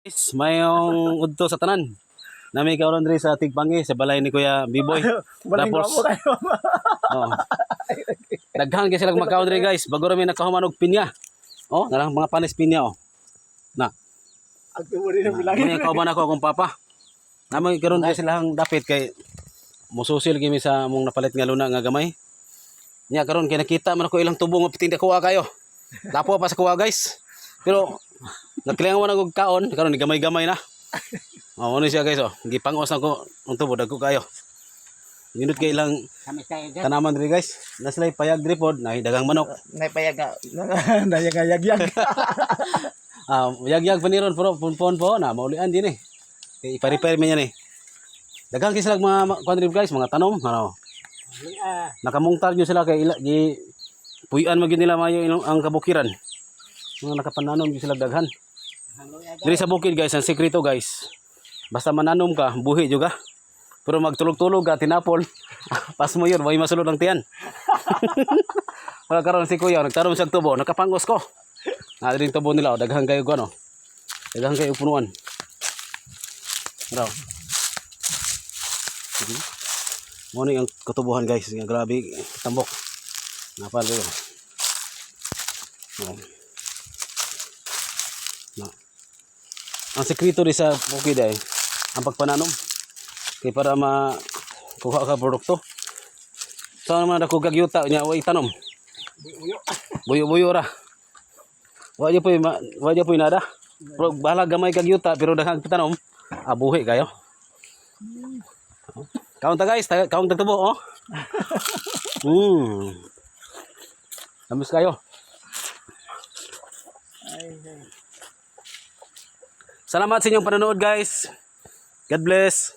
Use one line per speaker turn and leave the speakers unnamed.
Guys, mayong udto sa tanan. Nami karon diri sa Tigpangi sa balay ni Kuya Biboy. Tapos oh. Daghan kay sila makaon diri guys. Bago ra mi nakahuman og pinya. Oh, narang mga panis pinya oh. Na. Muna kauban ako akong papa. Nami karon diri silang dapit kay mususil kimi sa among napalit nga luna nga gamay. Nya karon kay nakita man ako ilang tubo nga pitinda kuha kayo. Lapo pa sa kuha guys. Pero nagkailangan na og kaon karon ni gamay-gamay na. Oh, ano siya guys oh. Gipangos na ko ang tubo dagko kayo. Minut kay ilang tanaman diri guys. Naslay payag diri pod na dagang manok.
Nay payag nga. Dayag-yag.
Yag-yag paniron pero pon po na maulian din eh. Kay ipa-repair man yan eh. Dagang kay sila mga kuan guys, mga tanom ano. Nakamungtag nyo sila kay gi puy-an magyud nila mayo ang kabukiran. Mga nakapananom gyud sila daghan. Diri sa bukid guys, ang sekreto guys. Basta mananom ka, buhi juga. Pero magtulog-tulog ka, tinapol. Pas mo yun, may masulod ang tiyan. Wala karon si Kuya, nagtarom siya tubo, nakapangos ko. Diri yung tubo nila, daghan kayo ko, no? Daghan kayo punuan. Raw. Muna yung katubuhan guys, grabe, tambok. Napal ko. No. No. Ang sekreto rin sa bukid ay ang pagpananom. Kaya para makuha ka produkto. So naman ako gagyuta niya way tanom. Buyo-buyo ra. Wala po nada. Pero bahala gamay kagyuta pero daghang tanom, abuhi kayo. Kaunta guys, kaunta tubo oh. Tamis kayo. Salamat sa inyong panonood guys. God bless.